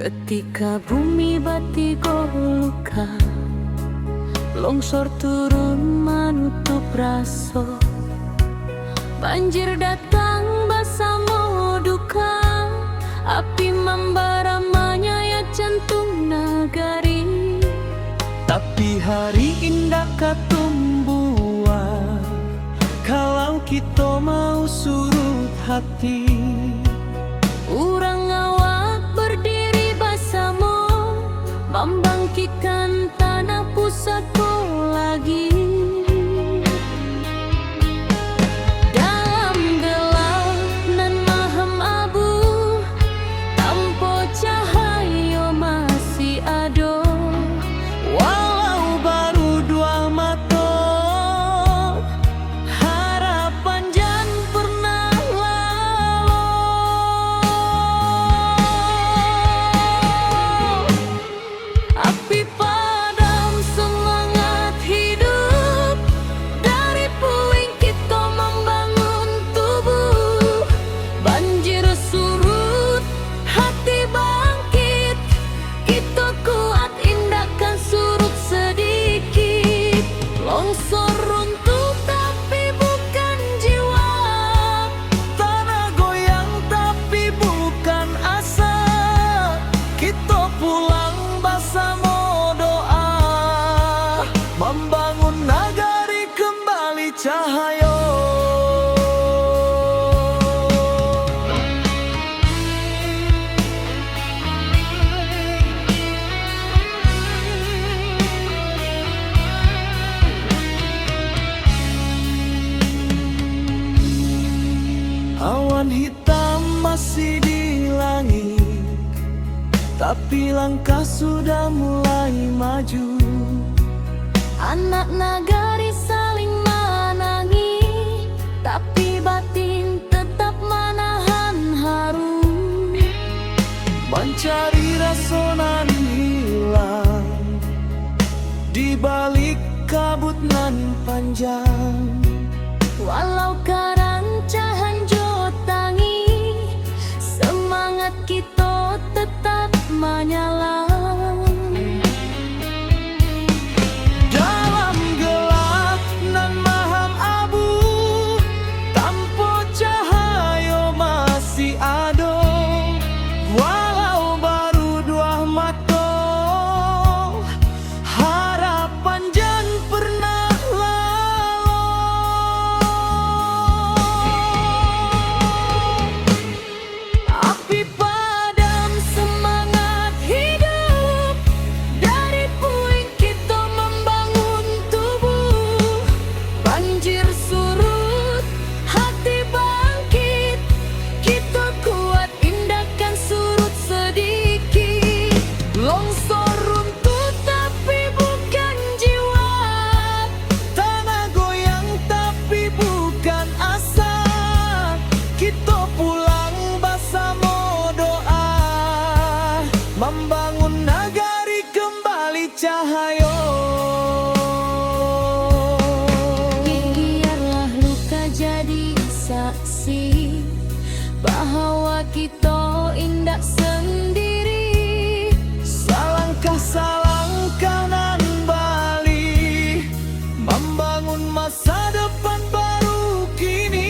Ketika bumi batigo luka, longsor turun menutup raso, banjir datang basamo duka, api membara menyayat jantung nagari. Tapi hari indah katumbuhan, kalau kita mau surut hati. Urang awak berdiri basamo, membangkitkan tanah pusatku lagi. Dalam gelap nan maham abu, tanpa cahaya masih ada. Walau baru dua mata, harapan jan pernah lalu. Api padam semangat hidup, dari puing kita membangun tubuh. Banjir surut, hati bangkit, kita kuat indahkan surut sedikit. Longsor runtuh tapi bukan jiwa, Tanah goyang tapi bukan asa. Kita pulang bersama doa, membangun nagari kembali cahaya. Awan hitam masih di langit, tapi langkah sudah mulai maju. anak nagari saling menangi, tapi batin tetap menahan haru. Mencari rasa nan hilang di balik kabut nan panjang. Walau karancahan jotangi, semangat kita tetap menyala. Dalam gelap nan maham abu, tanpa cahaya masih ada. Walau baru dua mata, harapan jan pernah lalu. Api padam semangat hidup, dari puing kita membangun tubuh. Banjir surut, hati bangkit, kita kuat indahkan surut sedikit. Longsor runtuh tapi bukan jiwa, tanah goyang tapi bukan asa. Kita pulang bersama doa, membangun nagari kembali cahaya. Biarlah luka jadi saksi bahwa kita indah sendiri. Salangkah salangkah nan bali, membangun masa depan baru kini.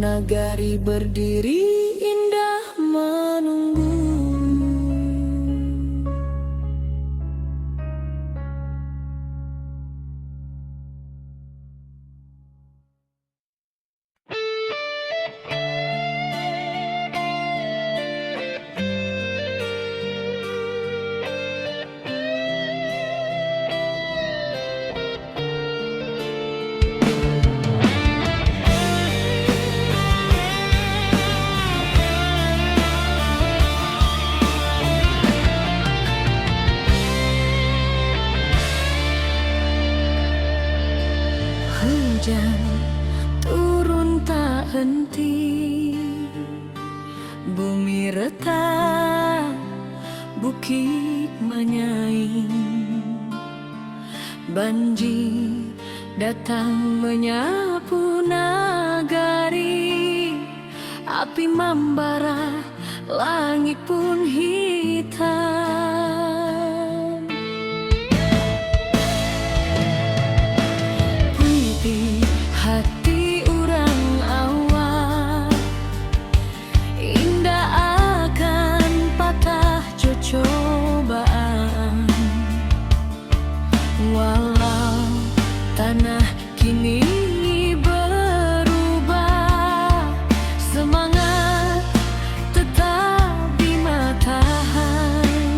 nagari berdiri indah menunggu. Hujan turun tak henti, bumi retak, bukit menyaing. Banjir datang menyapu nagari, api membara, langit pun hitam. Hati orang awak indah akan patah cobaan, walau tanah kini berubah, semangat tetap di matahari.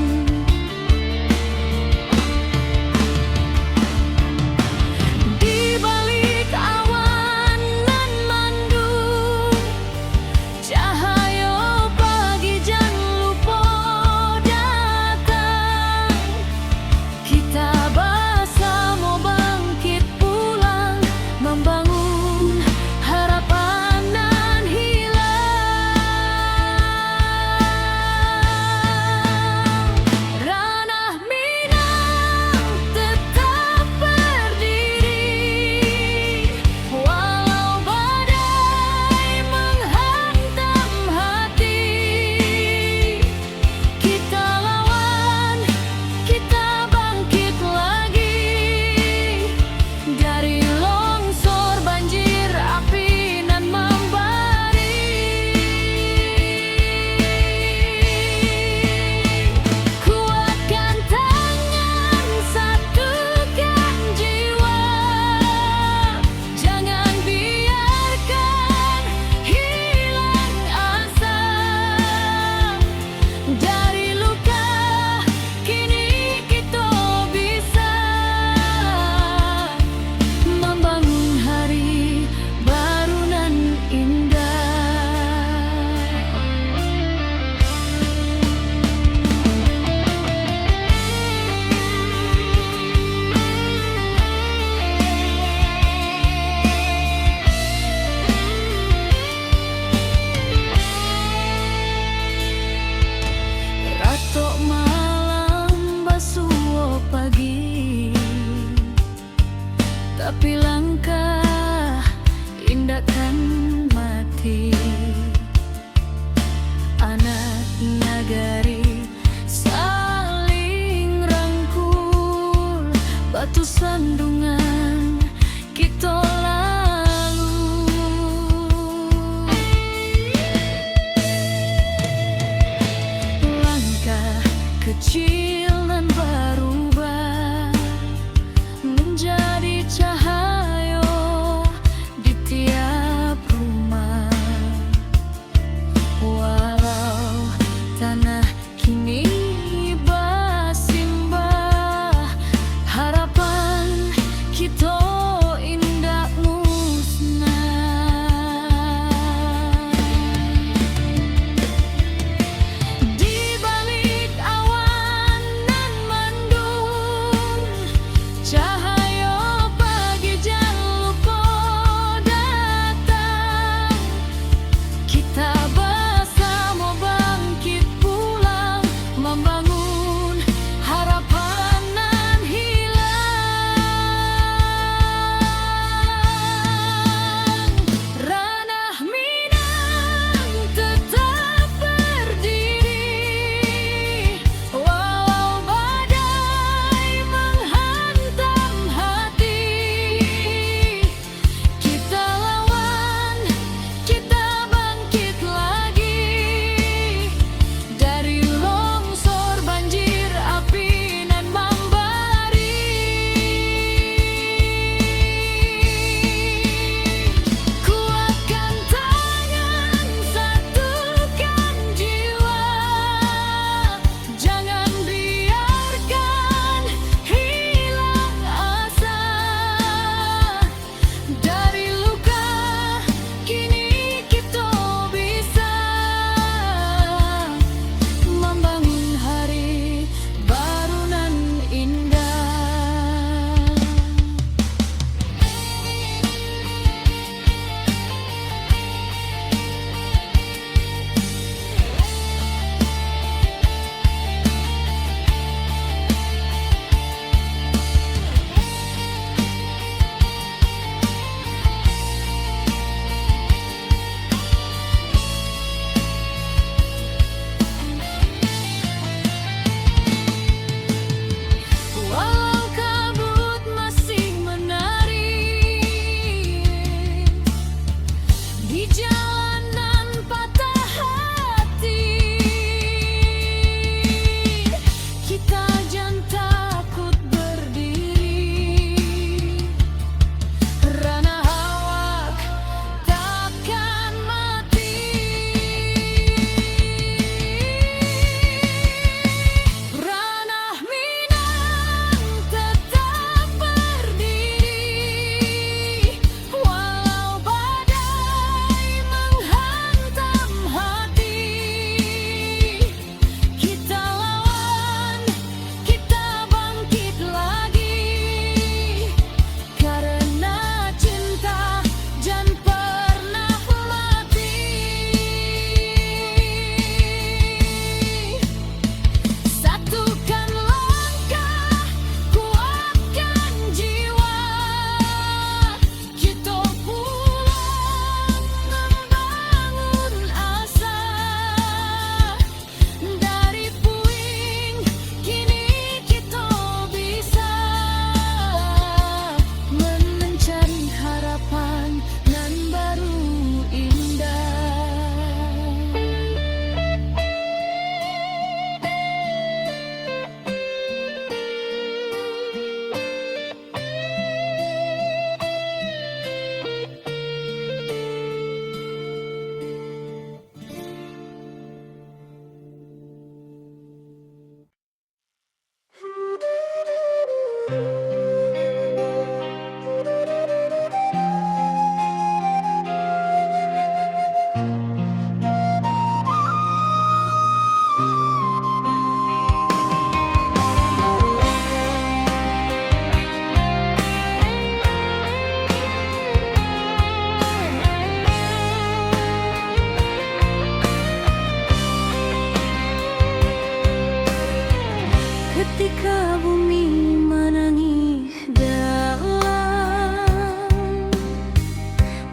Ketika bumi menangis dalam,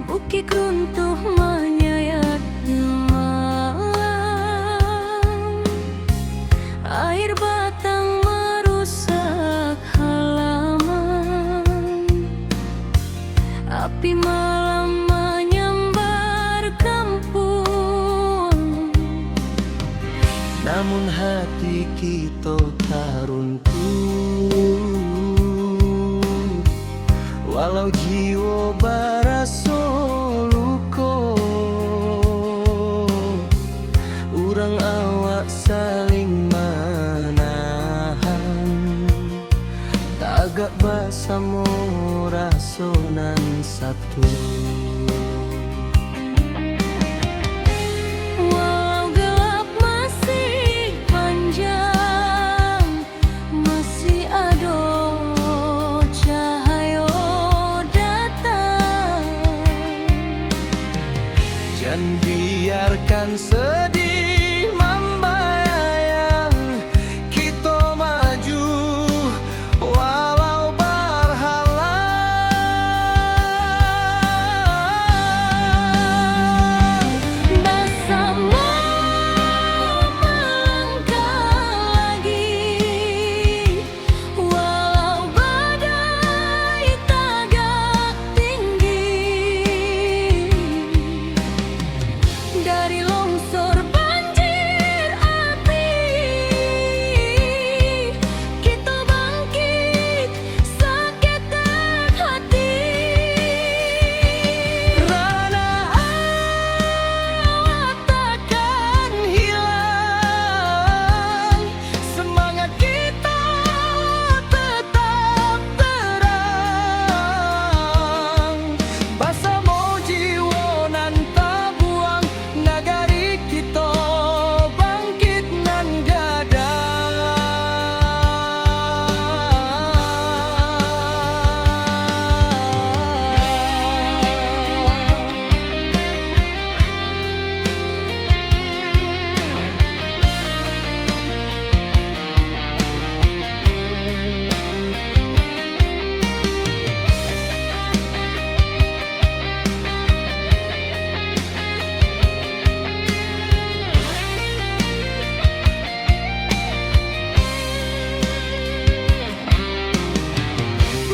bukit runtuh menyayat malam, air batang merusak halaman, api malam menyambar kampung. Namun hati kita tak runtuh, walau jiwa barasa luka. Urang awak saling menahan, tagak bersama rasonan satu. Dan biarkan sedih membayang, kita maju walau berhalang. Bersama melangkah lagi, walau badai tagak tinggi. Dari longsor banjir api, kita bangkit sekekat hati. Rana awak takkan hilang, semangat kita tetap terang. Bersama jiwa nan tak buang, nagari kita bangkit nan gadang.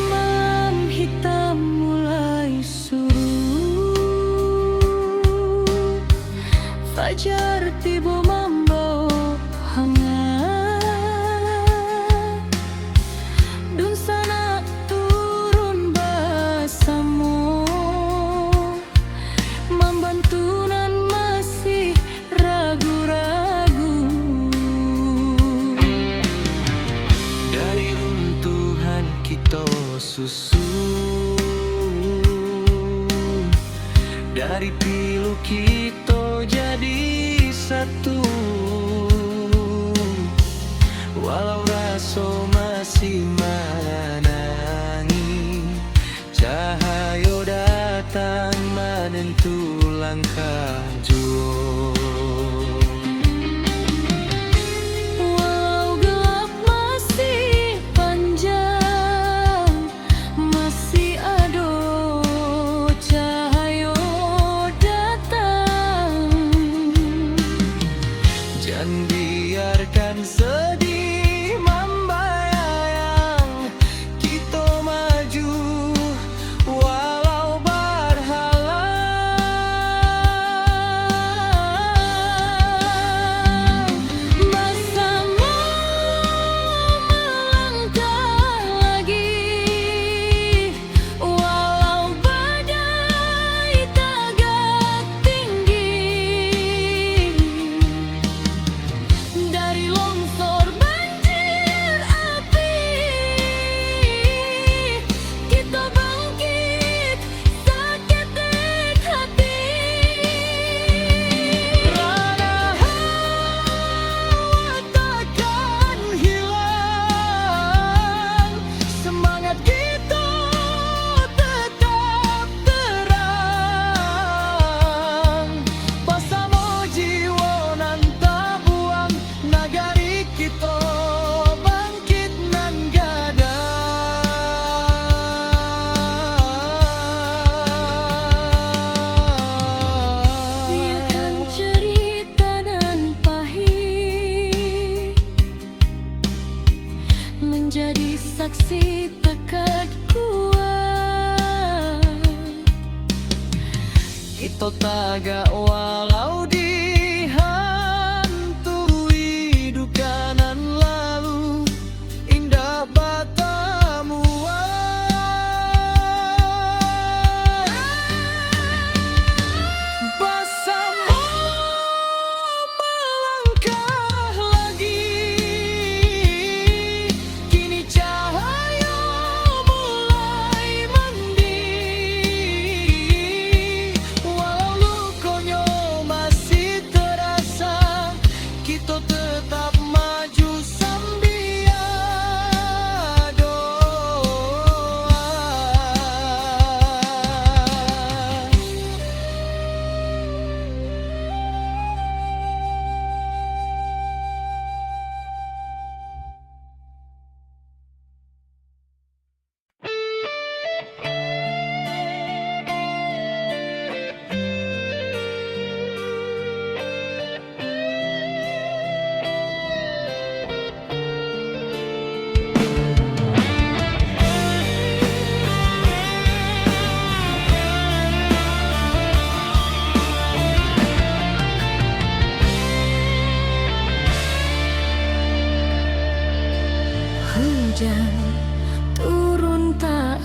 Malam hitam mulai surut, fajar tiba membawa hangat, dun sana turun bersama, membantu nan masih ragu-ragu. Dari runtuhan kita susun, dari pilu kita jadi satu.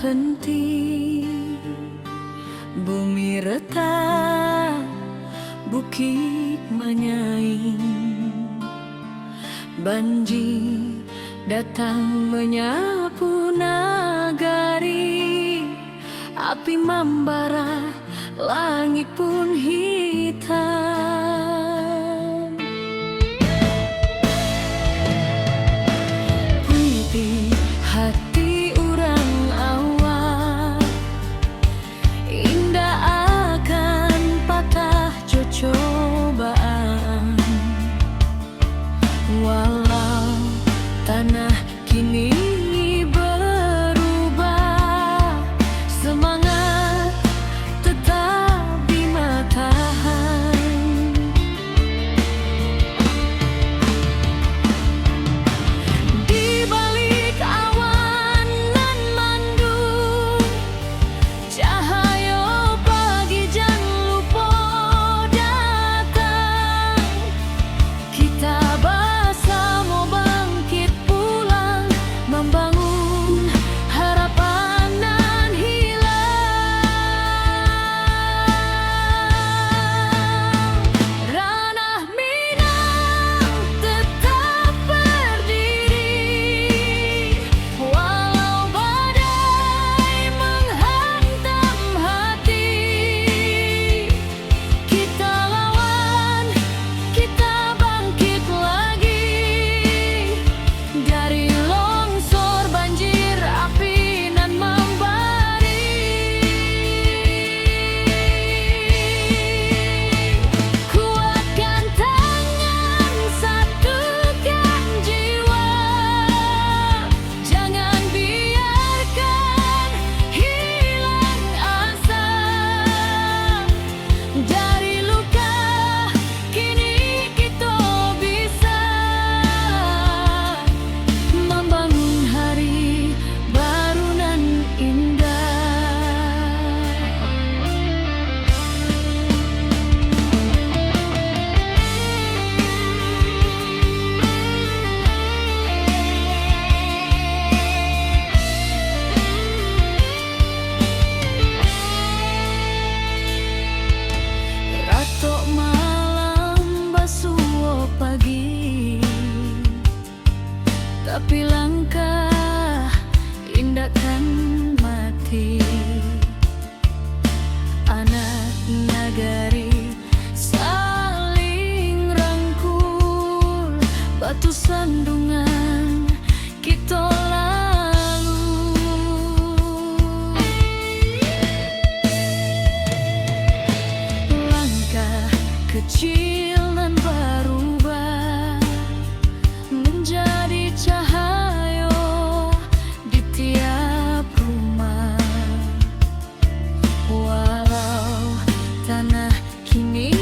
henti, bumi retak, bukit menyaing, banjir datang menyapu nagari, api membara, langit pun hitam. Puiti hati urang awak, indah akan patah cobaan. Walau tanah kini berubah, semangat tetap di matahari. Di balik awan nan mendung, cahaya pagi jan lupa datang. Kita bersama bangkit pulang, membangun harapan nan hilang. Ranah Minang tetap berdiri, walau badai menghantam hati. Kita lawan, kita bangkit lagi, dari longsor banjir api nan membari. Kuatkan tangan, satukan jiwa, jangan biarkan hilang asa. Dari luka kini kita bisa membangun hari baru nan indah. Ratok malam basuh pagi, tapi langkah indah kan mati. Anak nagari saling rangkul, batu sandungan kita lalu. Langkah kecil dan berubah menjadi cahaya di tiap rumah. Walau tanah kini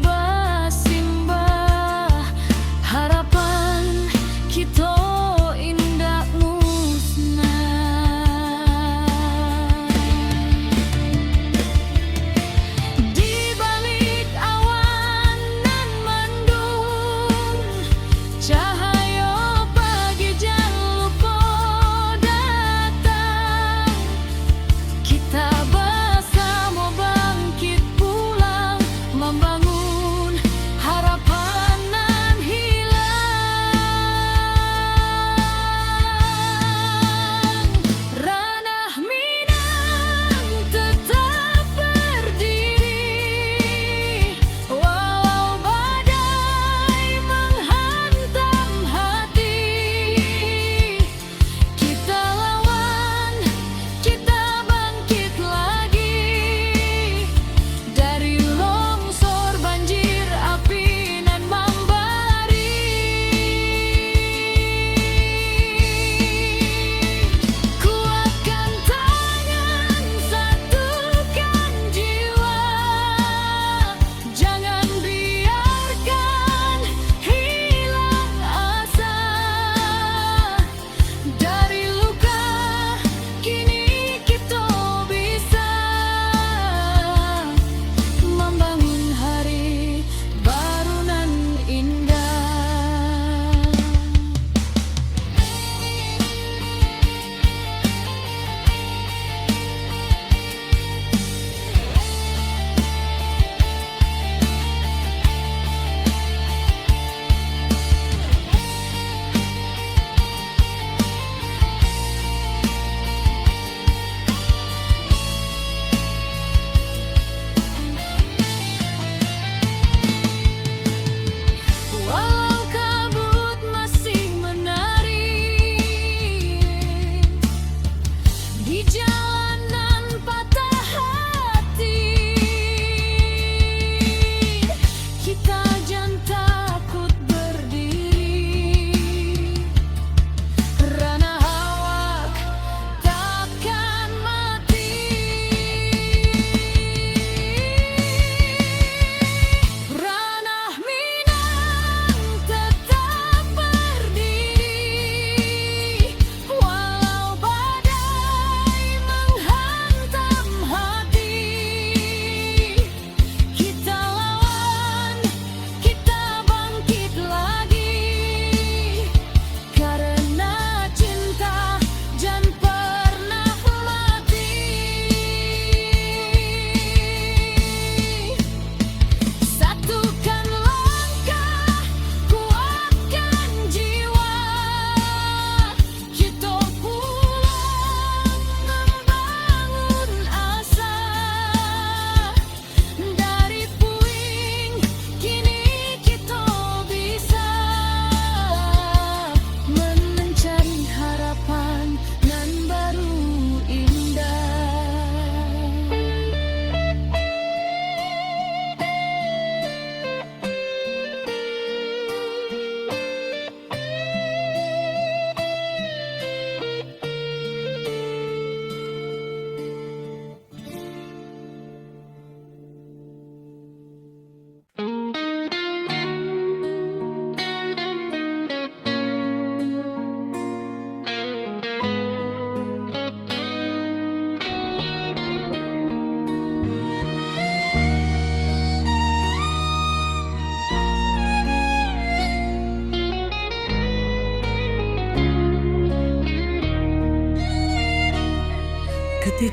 bersimbah, harapan kita indah musnah. Di balik awan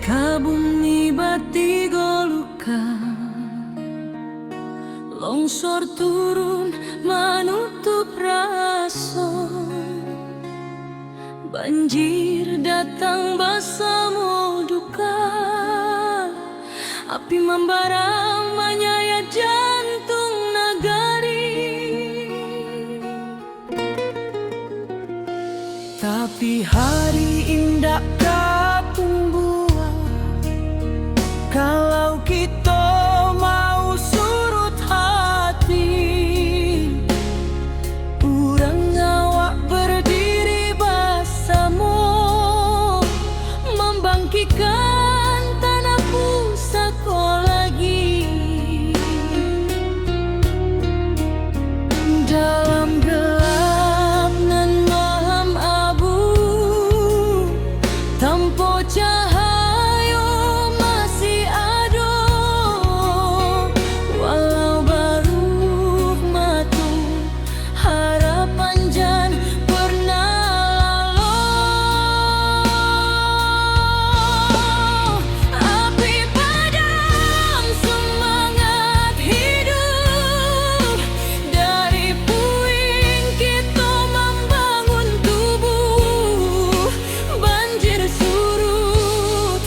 Ka bumi bati goluka, longsor turun menutup raso, banjir datang bersama duka, api membara menyayat jantung nagari. Tapi hari indah kapung buah, kalau kita mau surut hati, urang ngawak berdiri bersama, membangkitkan tanah pusaka lagi. Dalam gelap nan malam abu, tanpa cahaya masih ada, walau baru matu harapan jan pernah lalu. Api padam semangat hidup, dari puing kita membangun tubuh. Banjir surut,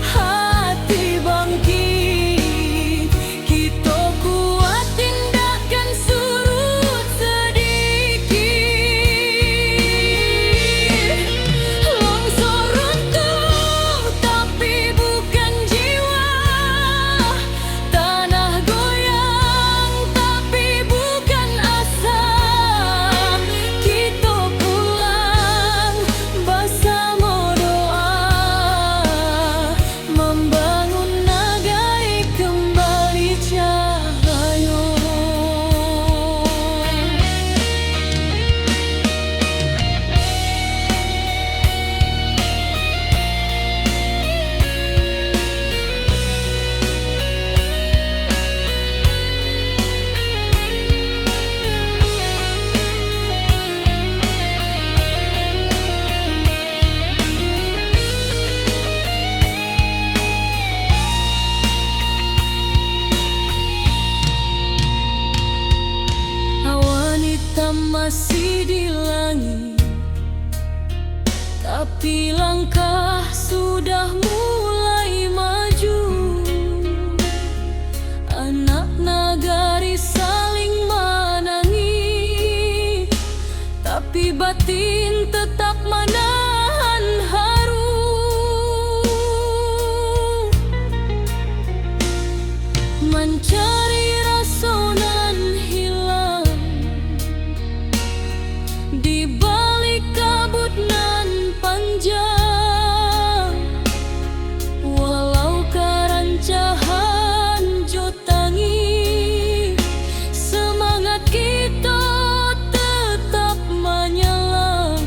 hati bangkit, kita kuat tindakan surut sedikit. Longsor runtuh tapi bukan jiwa, tanah goyang tapi bukan asa. Kita pulang bersama doa, membangun negeri kembali cahaya. Awan hitam masih di langit, tapi langkah sudah mulai maju. Anak nagari saling menangis, tapi batin tetap menahan haru. Mencari rasa nan hilang di balik kabut nan panjang, walau kerancahan jotangi, semangat kita tetap menyelam.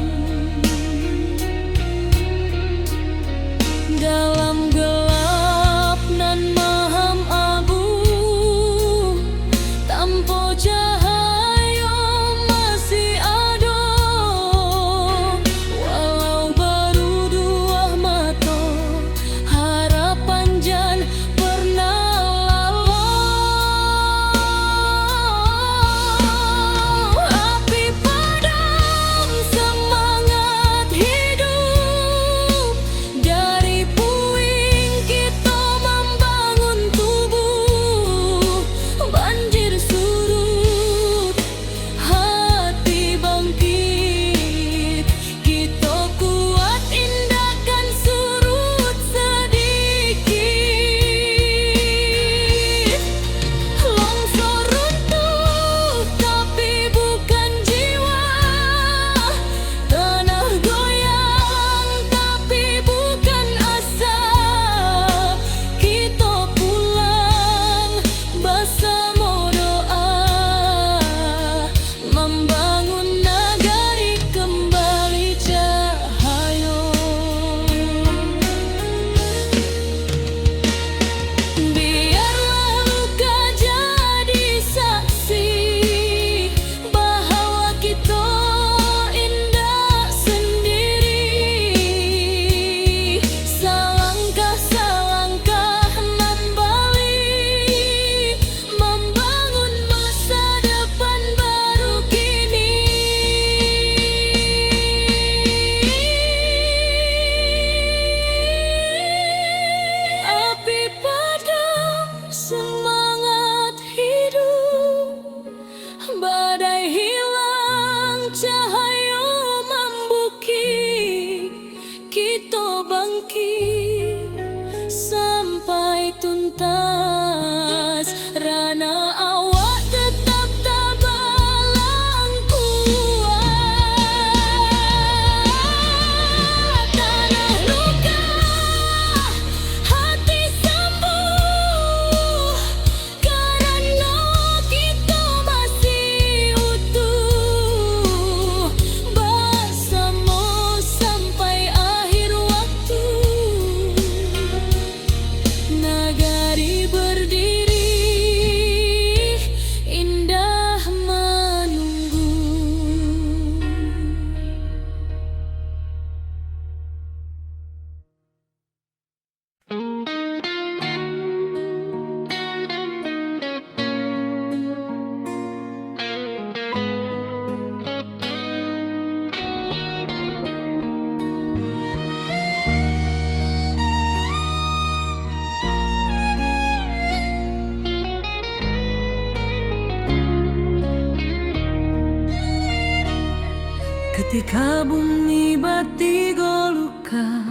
Ketika bumi bati golukan,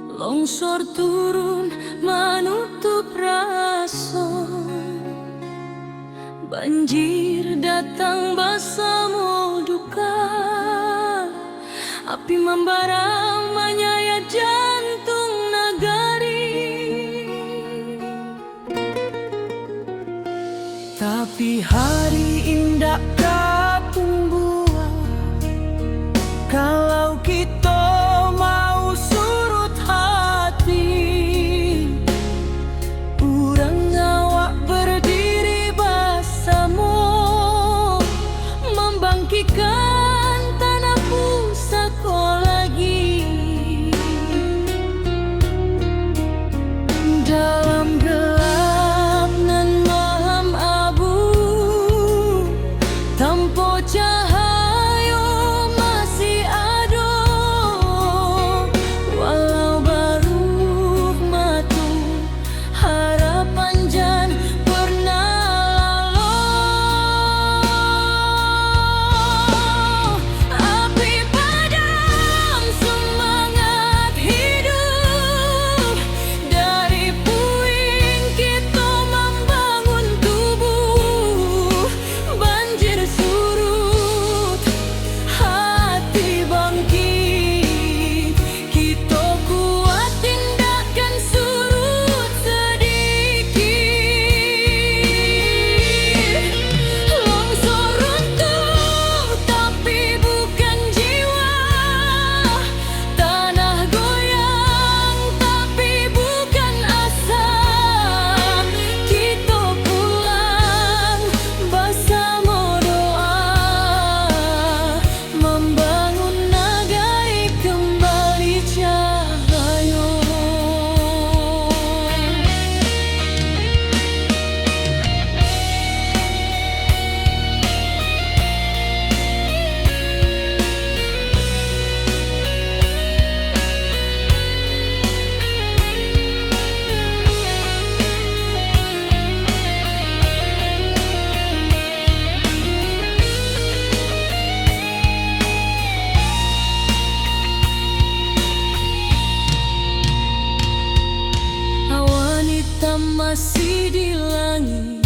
longsor turun menutup rason, banjir datang bersama duka, api membara menyayat jantung nagari. Tapi hari indah kapung buah, kalau kita mau surut hati, urang awak berdiri bersama, membangkitkan tanah pusaka lagi. Dalam gelap nan malam abu, tanpa cahaya masih ada, walau baru matu harapan jan pernah lalu. Api padam semangat hidup, dari puing kita membangun tubuh. Banjir surut, hati bangkit, kita kuat tindakan surut sedikit. Longsor runtuh tapi bukan jiwa, tanah goyang tapi bukan asa. Kita pulang bersama doa, membangun negeri kembali cahaya. Awan hitam masih di langit,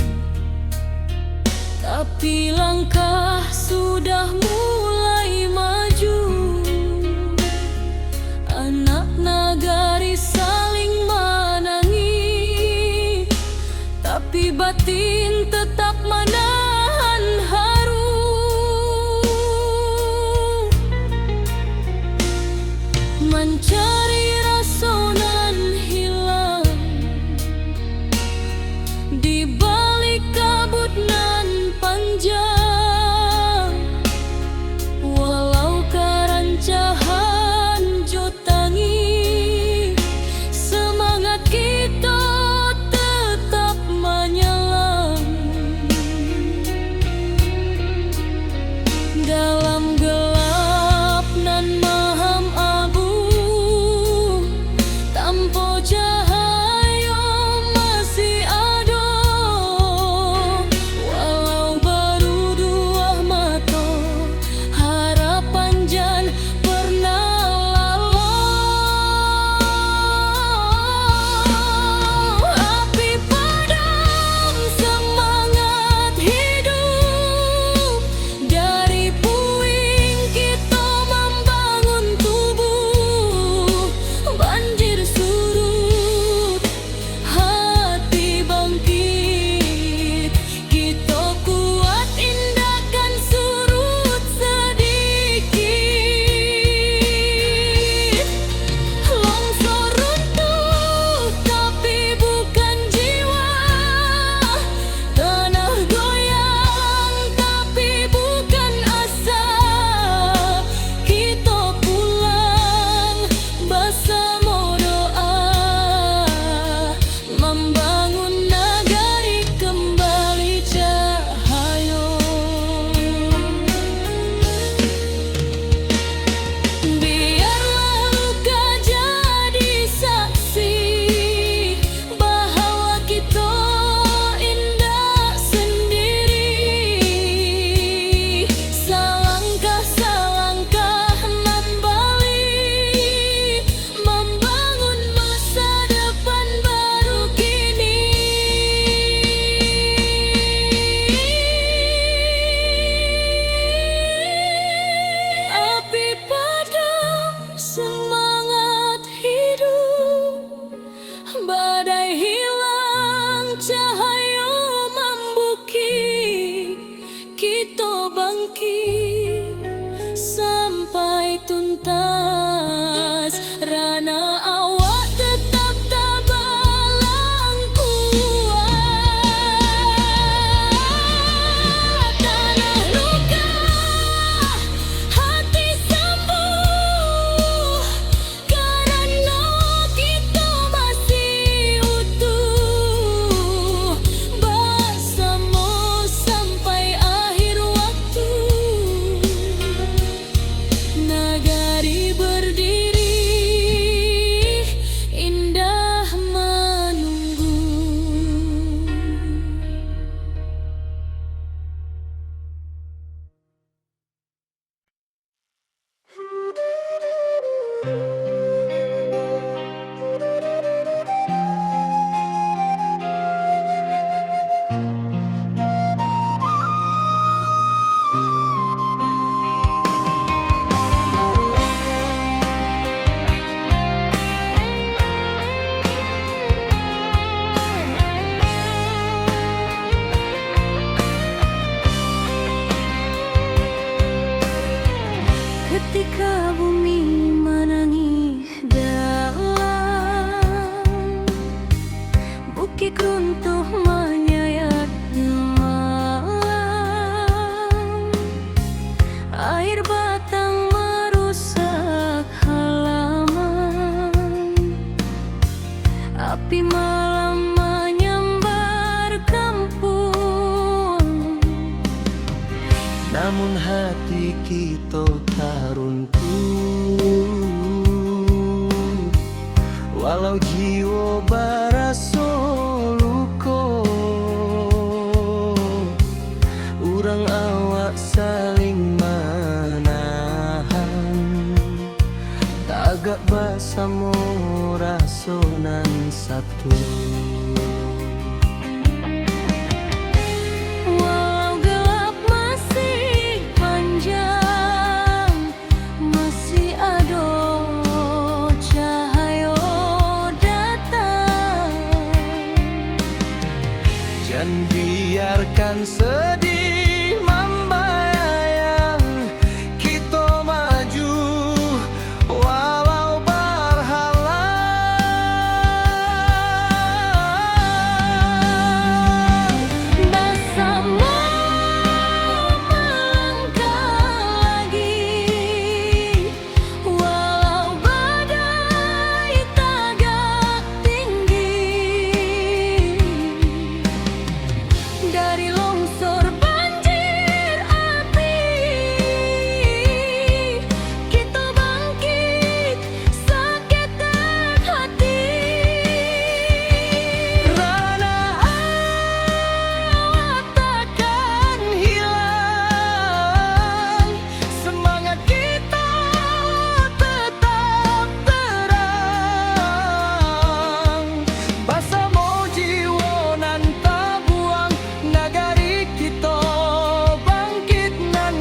tapi langkah sudah mulai maju. Anak nagari saling menangis, tapi batin tetap menahan haru. Mencari rasa nan hilang di balik kabut nan panjang, namun hati kita taruntuh. Walau jiwa baraso luko, urang awak saling menahan. Tagak basamo rasonan satu. Walau gelap masih panjang, masih ada cahaya datang. Jangan biarkan sedih membayang, kita maju walau berhalang. Bersama melangkah lagi, walau badai tagak tinggi. Dari longsor banjir api, kita bangkit seketek hati. Rana awak takkan hilang, semangat kita tetap terang. Basamo jiwa nan tabuang, nagari kita bangkit nan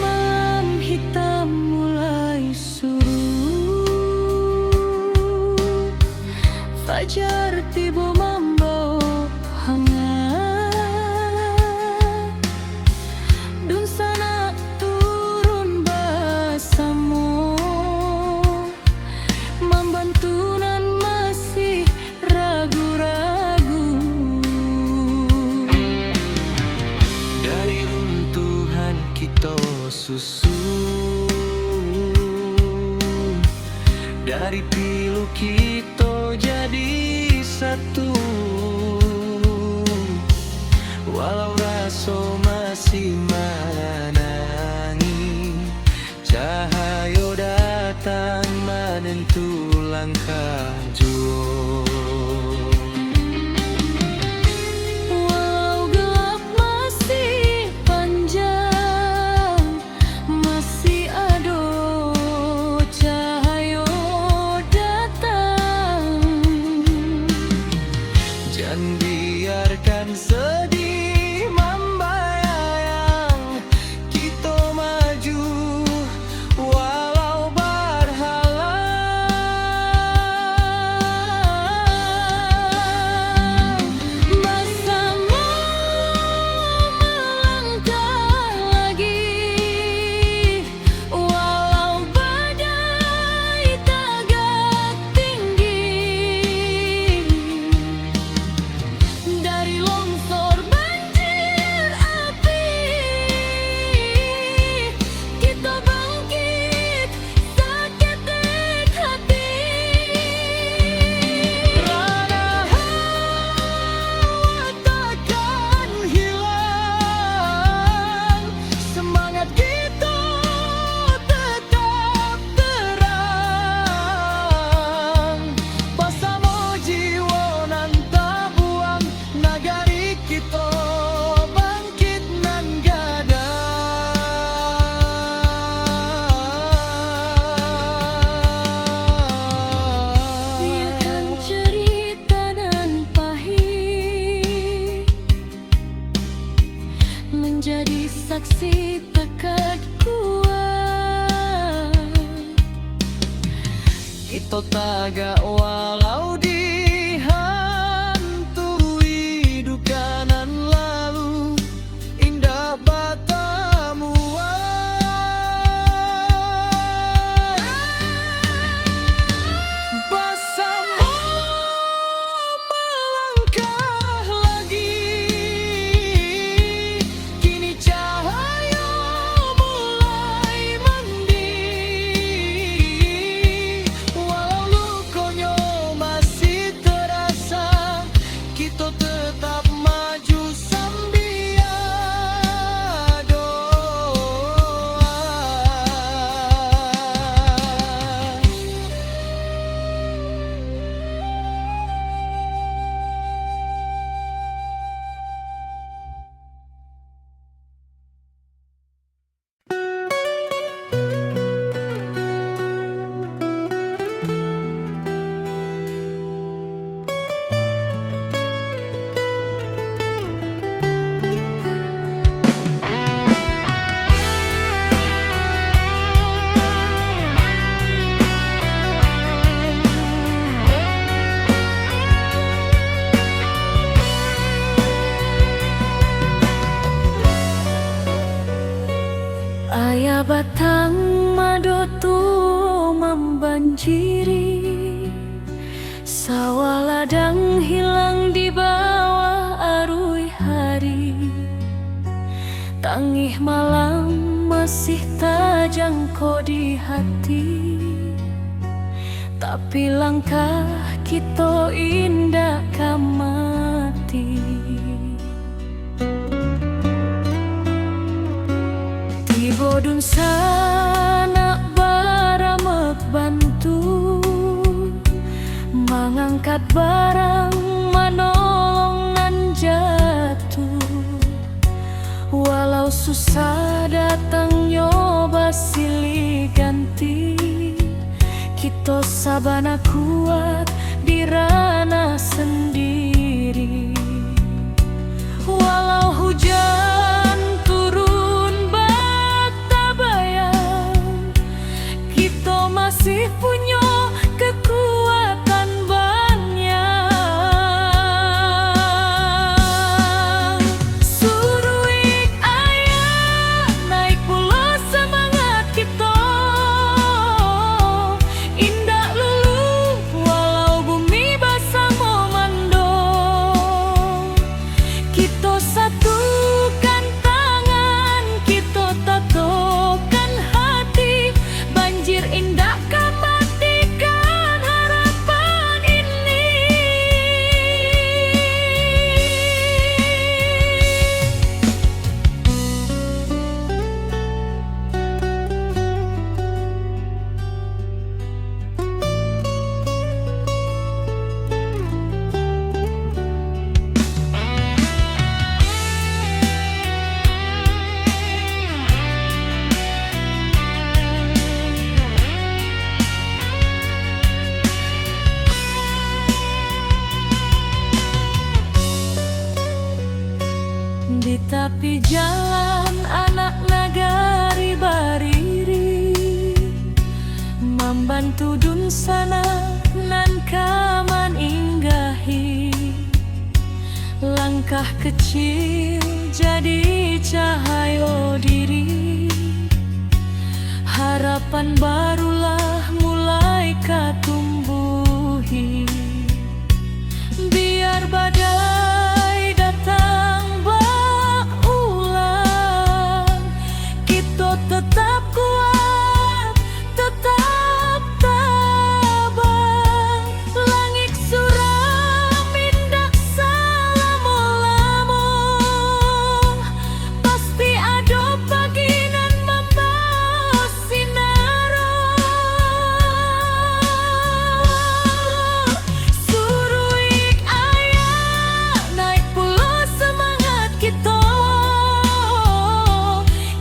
Malam hitam mulai surut, fajar tiba membawa hangat. Dun sana turun basamo, membantu nan masih ragu-ragu. dari runtuhan kita susun, dari pilu kita jadi satu. Walau raso masih menangi, cahaya datang menentu langkah jua. Walau gelap masih panjang, masih ada cahaya datang. Jangan biarkan sedih membayang, kita maju walau berhalang. Bersama melangkah lagi, walau badai tagak tinggi. Dari longsor banjir api, kita bangkit seketek hati. Rana awak takkan hilang, semangat kita tetap terang. Basamo jiwa nan tabuang, nagari kita bangkit nan gadang. Biarkan cerita dan pahit menjadi saksi tekad kuat. Kita tagak walau dihantui Kadang hilang di bawah arus hari, tangih malam masih terjangkau di hati. Tapi langkah kita indah kamati. Tiba dun sana baramek bantu, mengangkat barang menolong nan jatuh. Walau susah datang nyoba silih ganti, kita sabana kuat di ranah sendiri. Walau hujan turun bak tabayang, kita masih punya kekuatan banyak. Suruik ayah naik pula semangat kita, indah lulu walau bumi basah memando. Kita satukan tangan, kita tatokan hati, banjir indah matikan harapan ini. Di tepi jalan anak nagari bariri, membantu dun sana nan kaman inggahi. Langkah kecil jadi cahaya diri, harapan barulah mulai katumbuhi. Biar badai datang berulang, kita tetap kuat, tetap tabah. Langit suram indah selama-lama, pasti ada pagi nan membawa sinar. Suruik ayah naik pula semangat kita,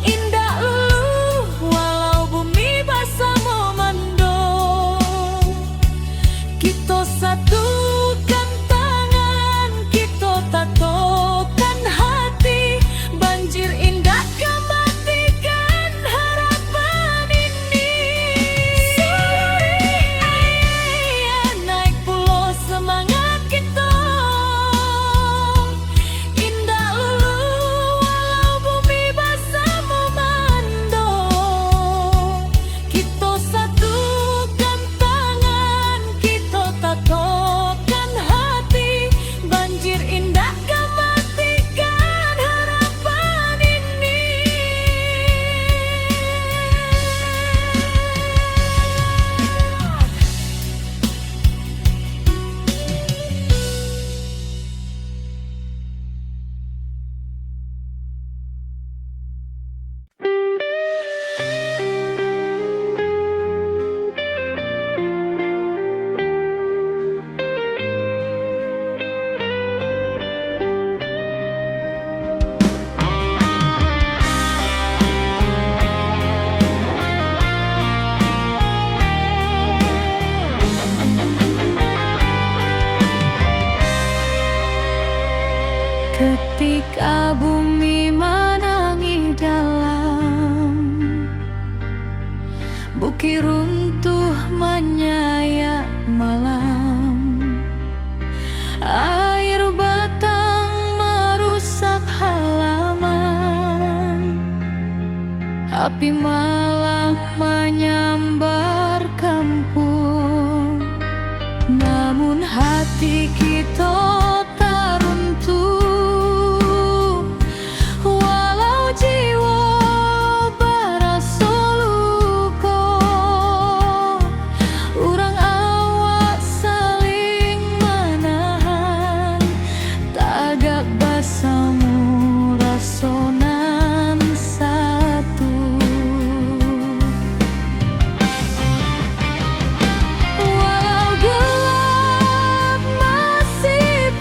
indah lulu walau bumi basah memando. Kita satukan tangan, kita tatokan hati, banjir indah matikan harapan ini. Suruik ayah naik pula semangat kita, indah lulu walau bumi basah memando. Kita satukan tangan, kita tatokan hati, banjir indah matikan harapan ini. Ketika bumi menangis dalam, bukit runtuh menyayat malam, air batang merusak halaman, api malam menyambar kampung. Namun hati hati kita taruntuh, walau jiwa barasa luka, urang awak saling menahan, tagak basamu rasonan satu. Walau gelap masih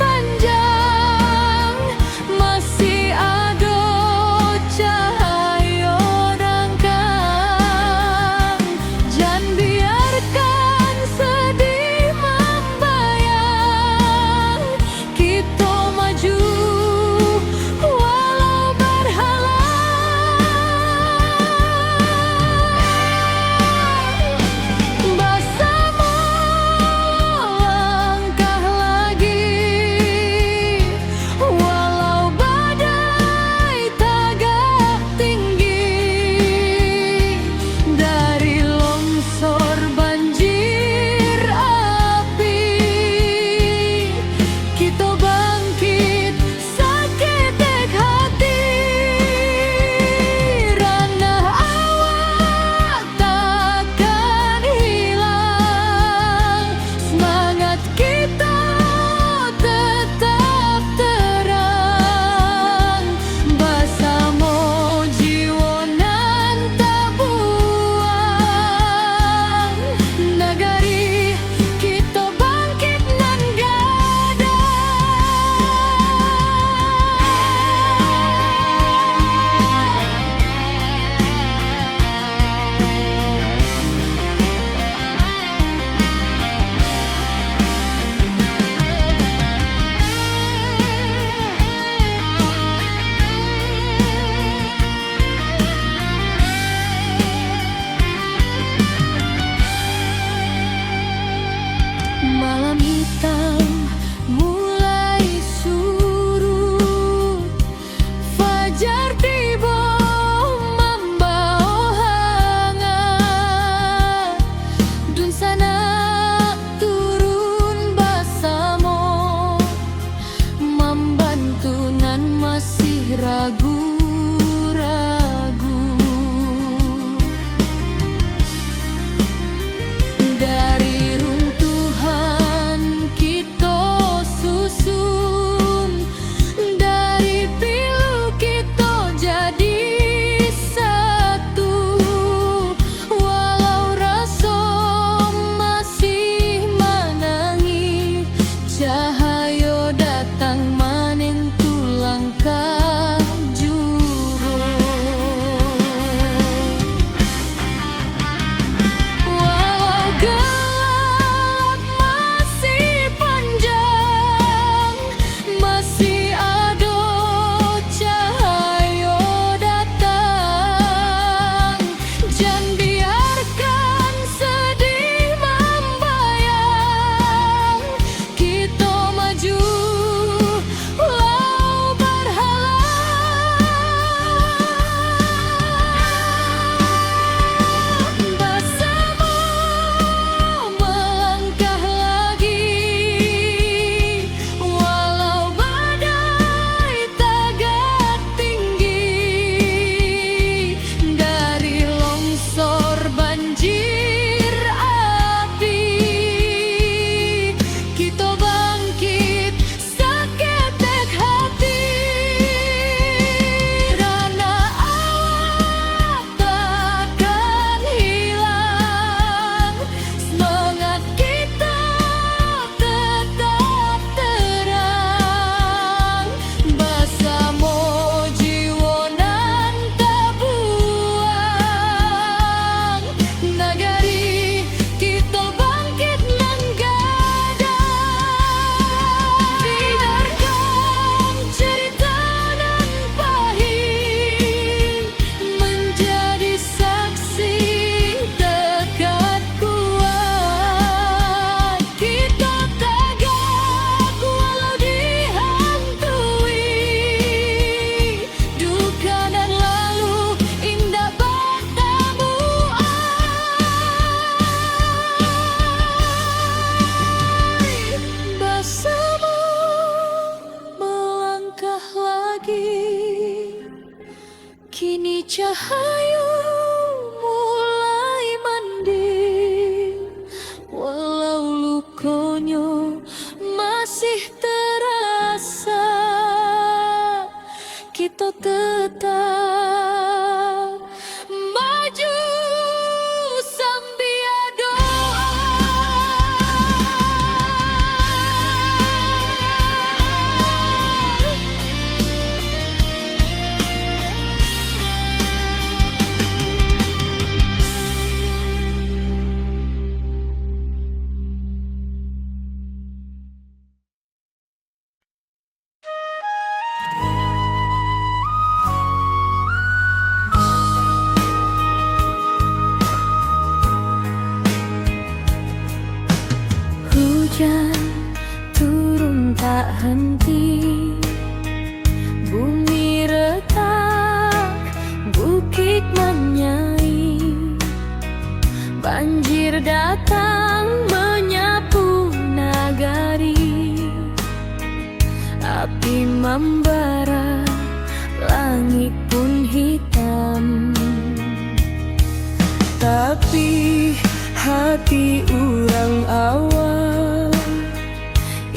tak henti. Bumi retak, bukit menyai, banjir datang menyapu nagari. Api membara, langit pun hitam. Tapi hati urang awal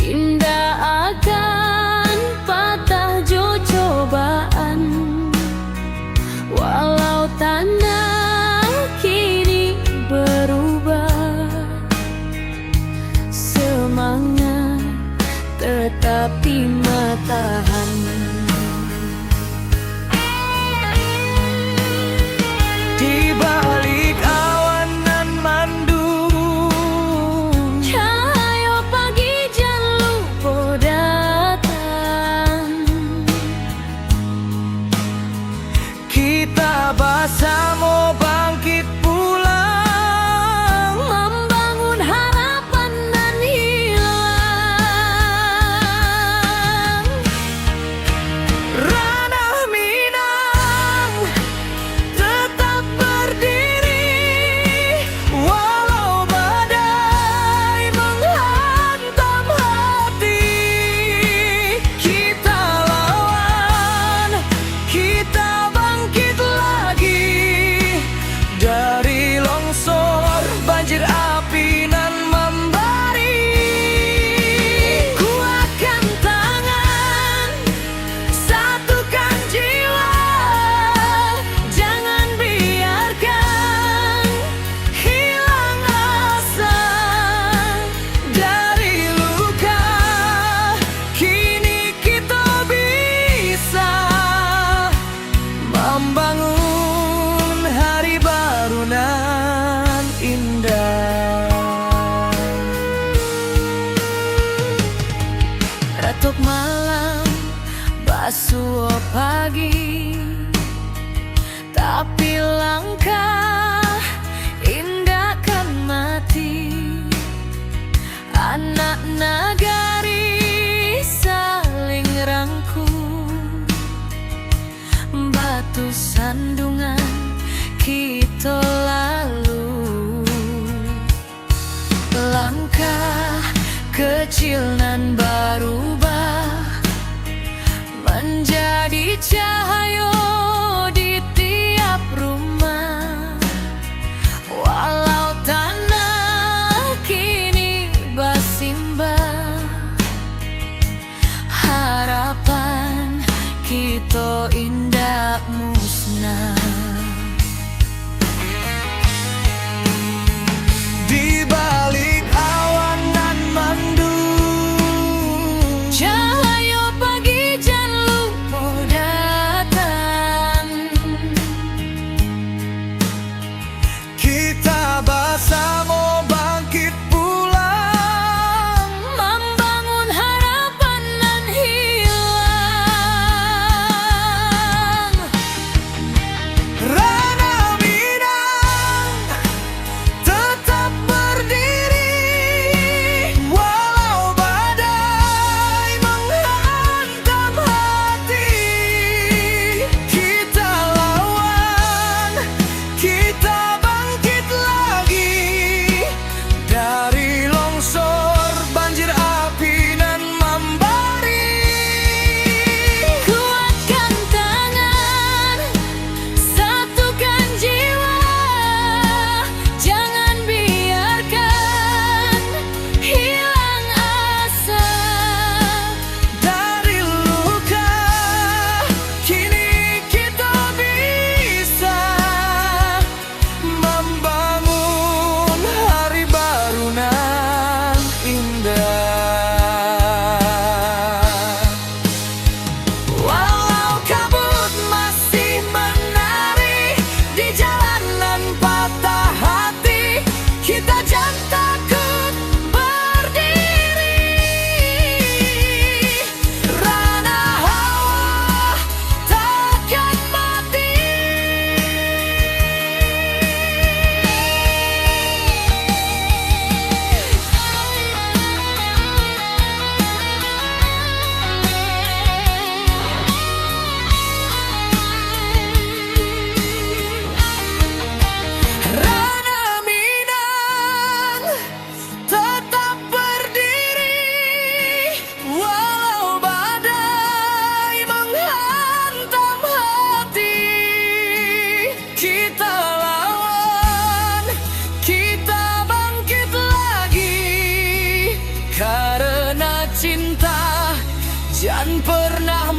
indah akan patah jo cobaan. Walau tanah kini berubah, semangat tetapi matahan. Di balik awan nan mandung, Cahaya pagi jan lupa datang. kita bersama bangkit pulang, Membangun harapan nan hilang. ranah Minang tetap berdiri, walau badai menghantam hati. Kita lawan, kita bangkit lagi dari longsor, banjir api nan membari. Kuatkan tangan, satukan jiwa, jangan biarkan hilang asa. Dari luka kini kita bisa membangun hari baru nan indah. Ratuk malam, basuh pagi, tapi langkah indah kan mati. Anak nagari saling rangkul, batu sandungan kita lalu. Langkah kecil nan berubah menjadi cahaya di tiap rumah. Walau tanah kini bersimbah,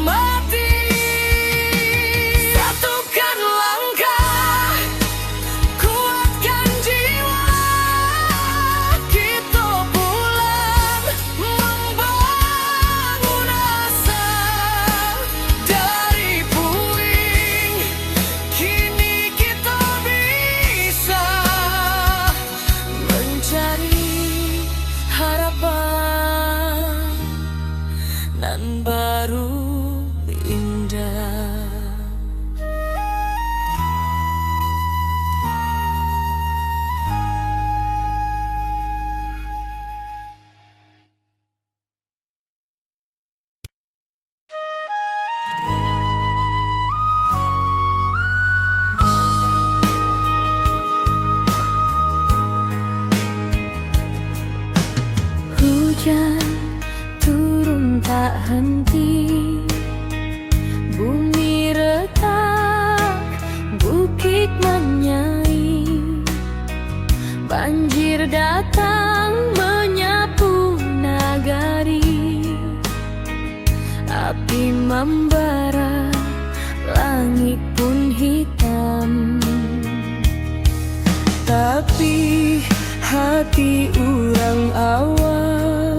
mati. Satukan langkah, kuatkan jiwa, kita pulang membangun asa. Dari puing, kini kita bisa mencari harapan nan baru indah. Hujan turun tak henti, bumi retak, bukit menyai. Banjir datang menyapu nagari, api membara, langit pun hitam. Tapi hati urang awal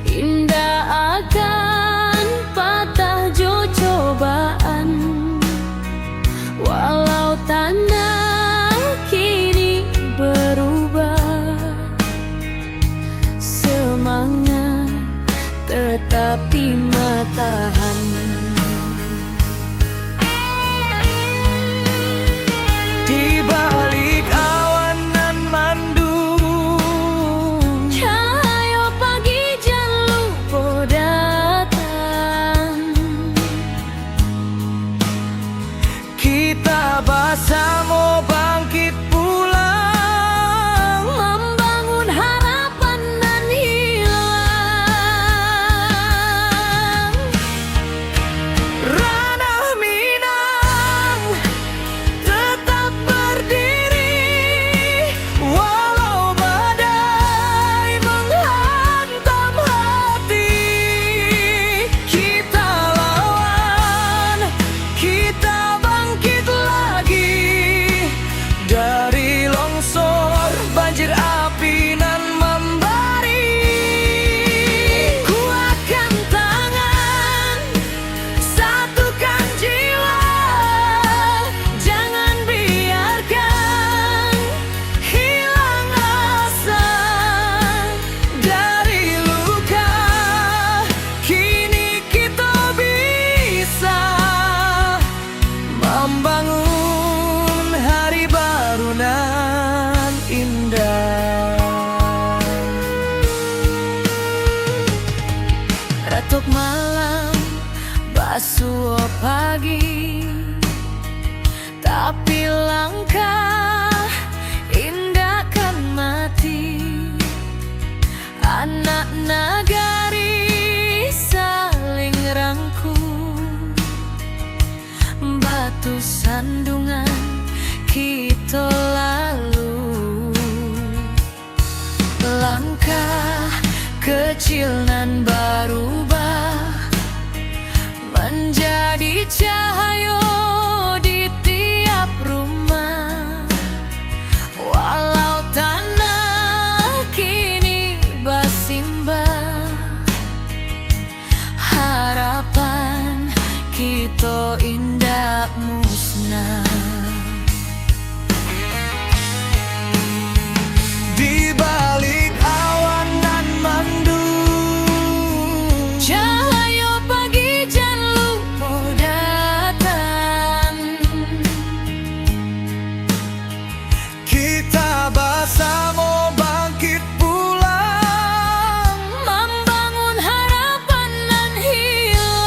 Indah akan patah jo cobaan, walau tanah kini berubah. Semangat tetapi matahan. di balik awan nan mandung, Cahaya pagi jangan lupa datang. kita bersama bangkit pulang, Membangun harapan nan hilang. ranah Minang tetap berdiri, walau badai menghantam hati. Kita lawan, kita bangkit lagi. Dari longsor, banjir, api nan membari. Kuatkan tangan, satukan jiwa, jangan biarkan hilang asa. Dari luka, kini kita bisa membangun hari baru nan indah. Retuk malam, basuh pagi, tapi langkah indah kan mati. Anak nagari saling rangkul, batu sandungan kita lalu. Langkah kecil nan berubah menjadi cahaya di tiap rumah. Walau tanah kini bersimbah, harapan kita indah musnah. Di balik awan nan mandung, Cahaya pagi jangan lupa datang. kita bersama bangkit pulang, Membangun harapan nan hilang.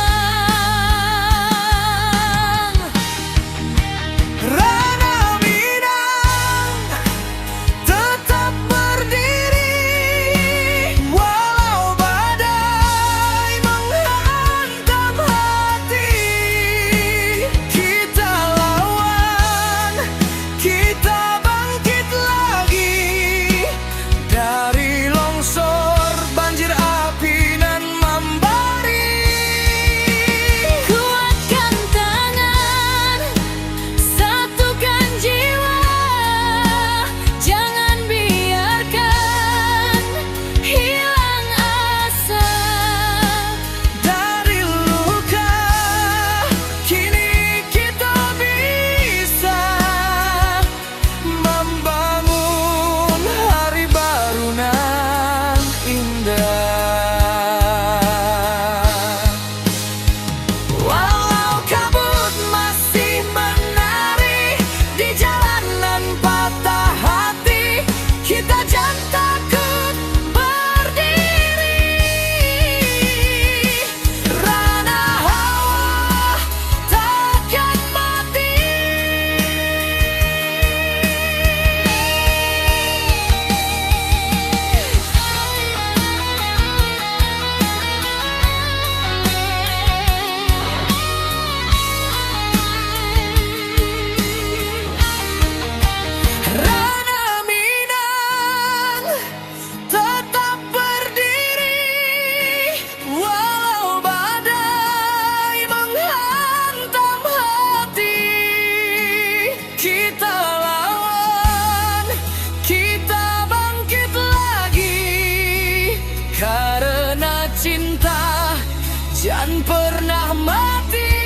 Jangan pernah mati.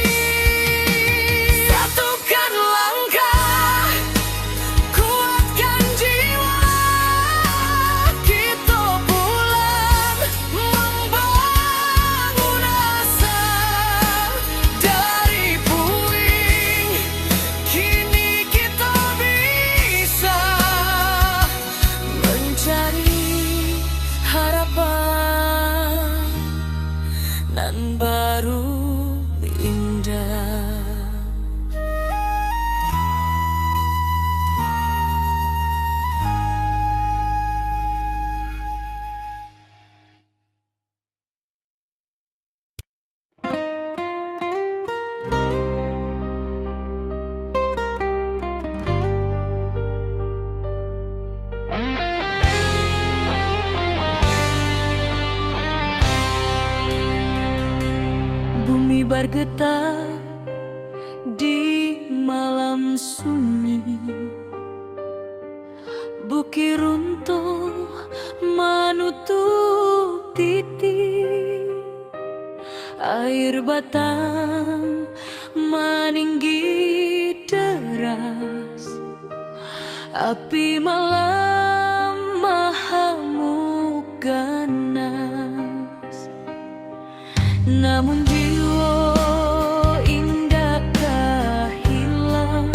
Satukan langkah, kuatkan jiwa, kita pulang membangun asa dari puing. Kini kita bisa mencari harapan nan baru indah. Bumi bergetar di malam sunyi, bukit runtuh menutup titik, air batang meninggi deras, api malam mahamuk ganas. Namun jiwa indah tak hilang,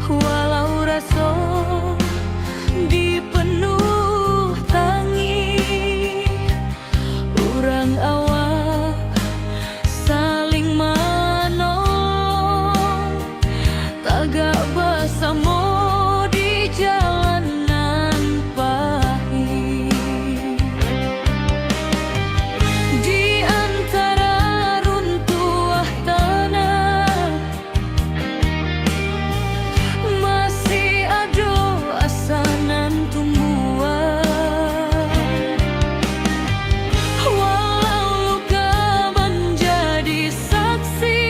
walau rasa dipenuh tangis. Urang awak saling menolong, tagak bersama di jalanan pahit. Di antara runtuh tanah masih ada asa nan tumbuhan. Walau luka menjadi saksi,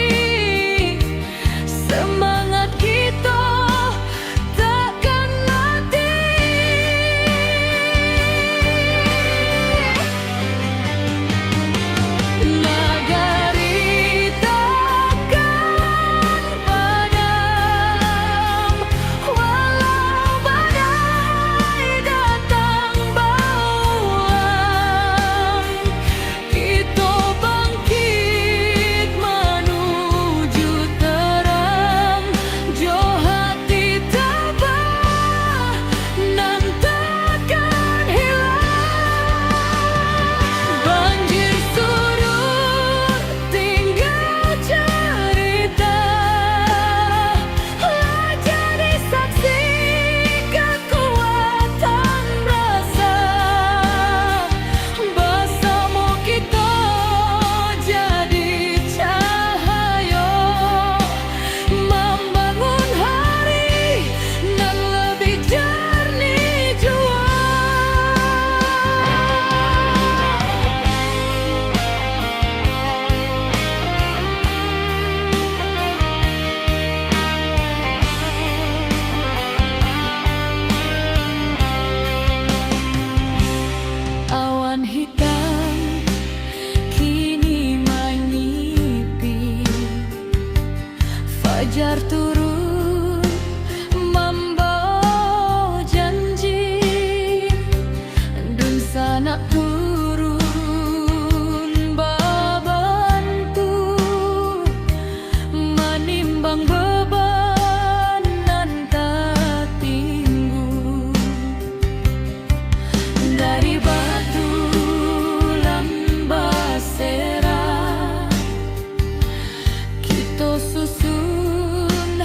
semangat kita takkan mati. Nagari takkan padam, walau badai datang bauang. Kita bangkit menuju terang, jo hati tabah nan takkan hilang. Banjir surut tinggal cerita, jadi saksi kekuatan rasa. Bersama kita jadi cahaya, membangun hari nan lebih jernih jua. Awan hitam kini menyipi, fajar turun membawa janji, dun sanak turun babantu, menimbang beban nan tak tinggu. Dari batu lambasera, kita susun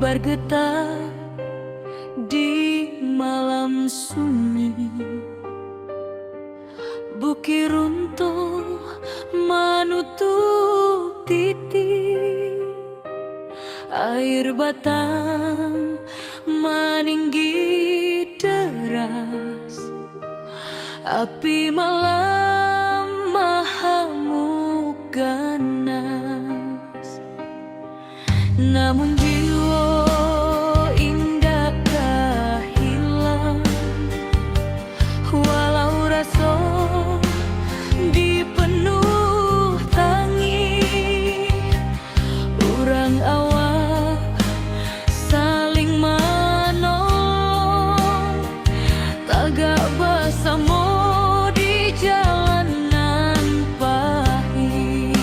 bergetar di malam sunyi. Bukit runtuh menutup titik, air batang meninggi deras, api malam mahamuk ganas. Namun jiwa indakkah hilang, walau rasa dipenuh tangis. Urang awak saling menolong, tagak bersama di jalanan pahit.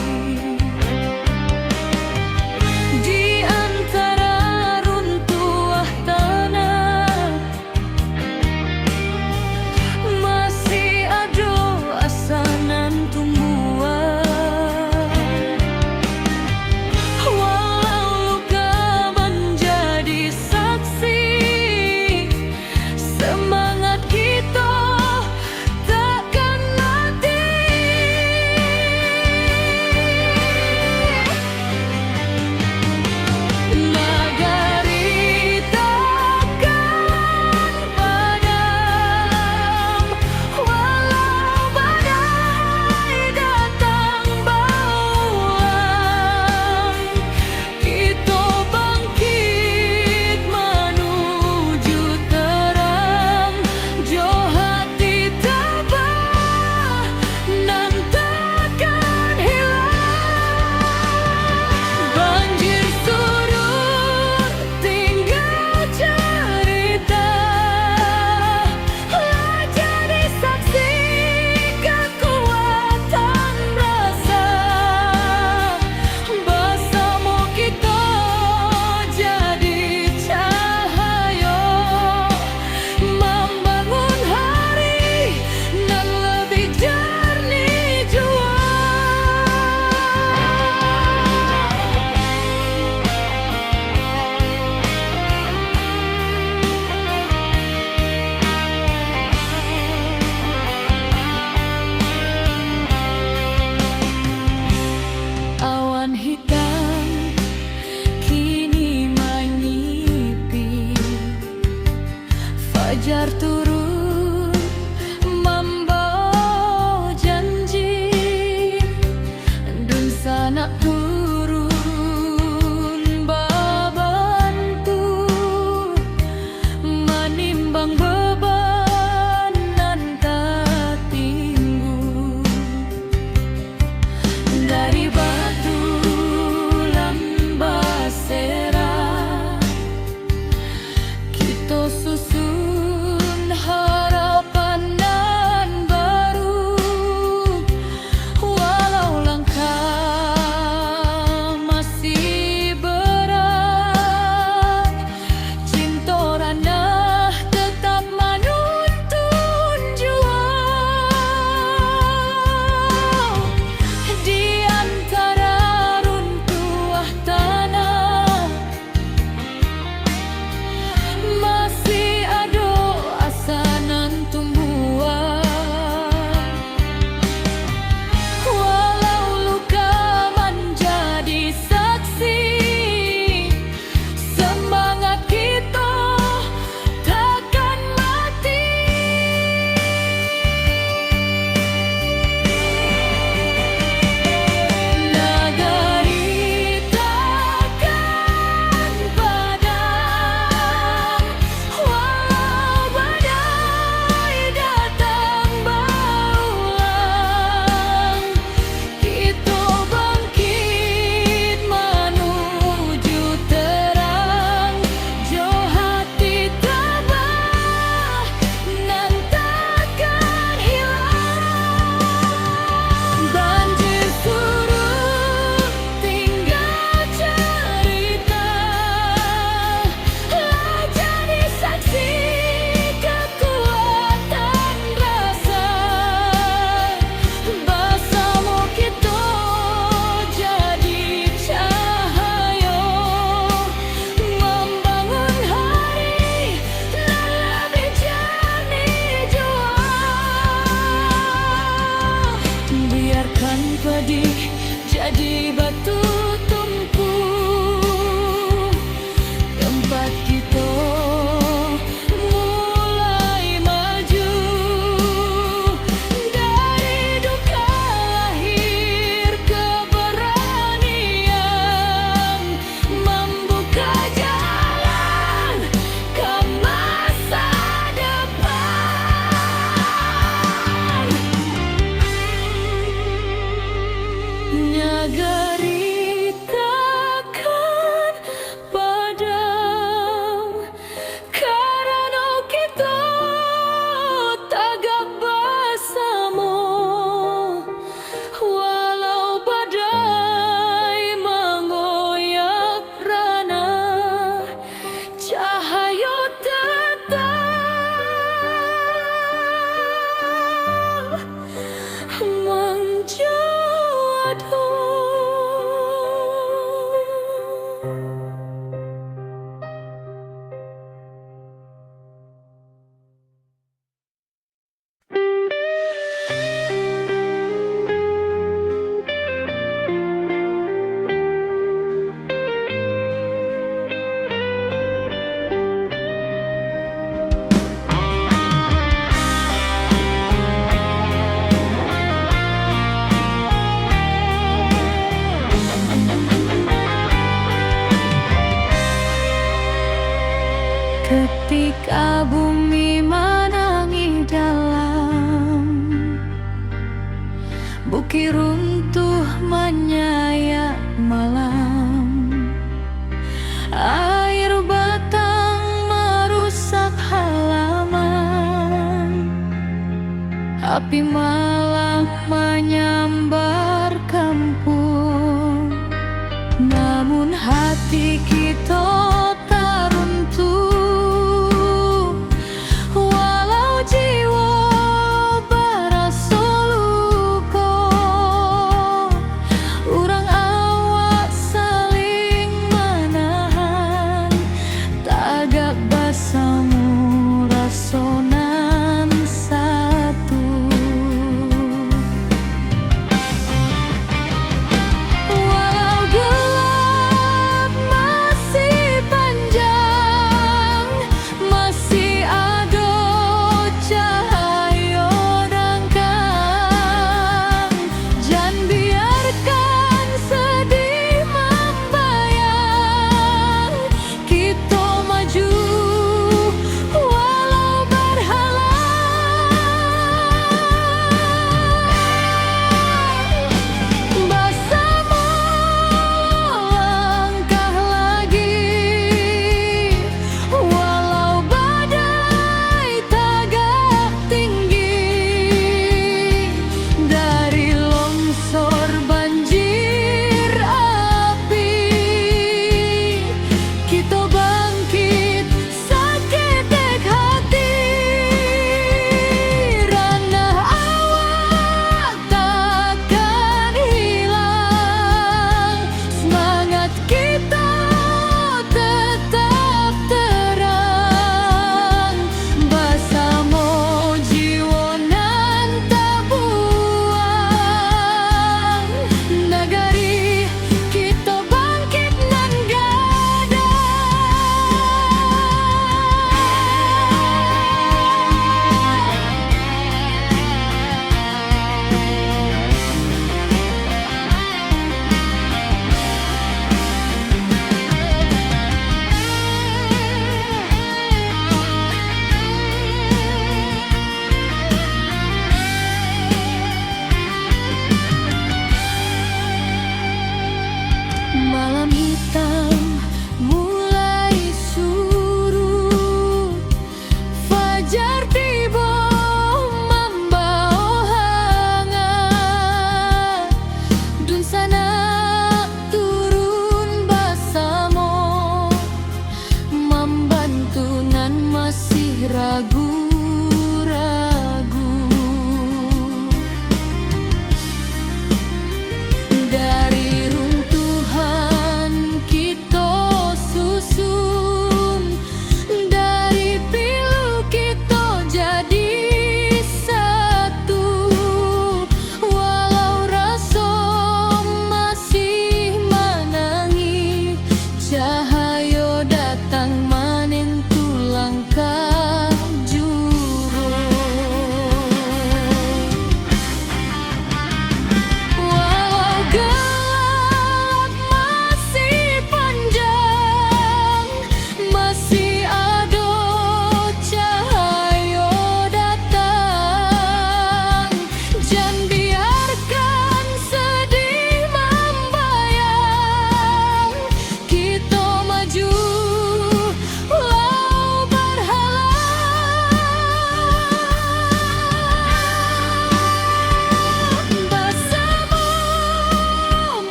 Di antara jadi batu tumpul. Tempat kita mulai maju, dari duka lahir keberanian, membuka jalan ke masa depan. Nagari takkan padam karena kita tagak bersama. Walau badai menggoyak rana, cahaya tetap menjadi. Ketika bumi menangis dalam, bukit runtuh menyayat malam, air batang merusak halaman, api malam menyambar kampung. Namun hati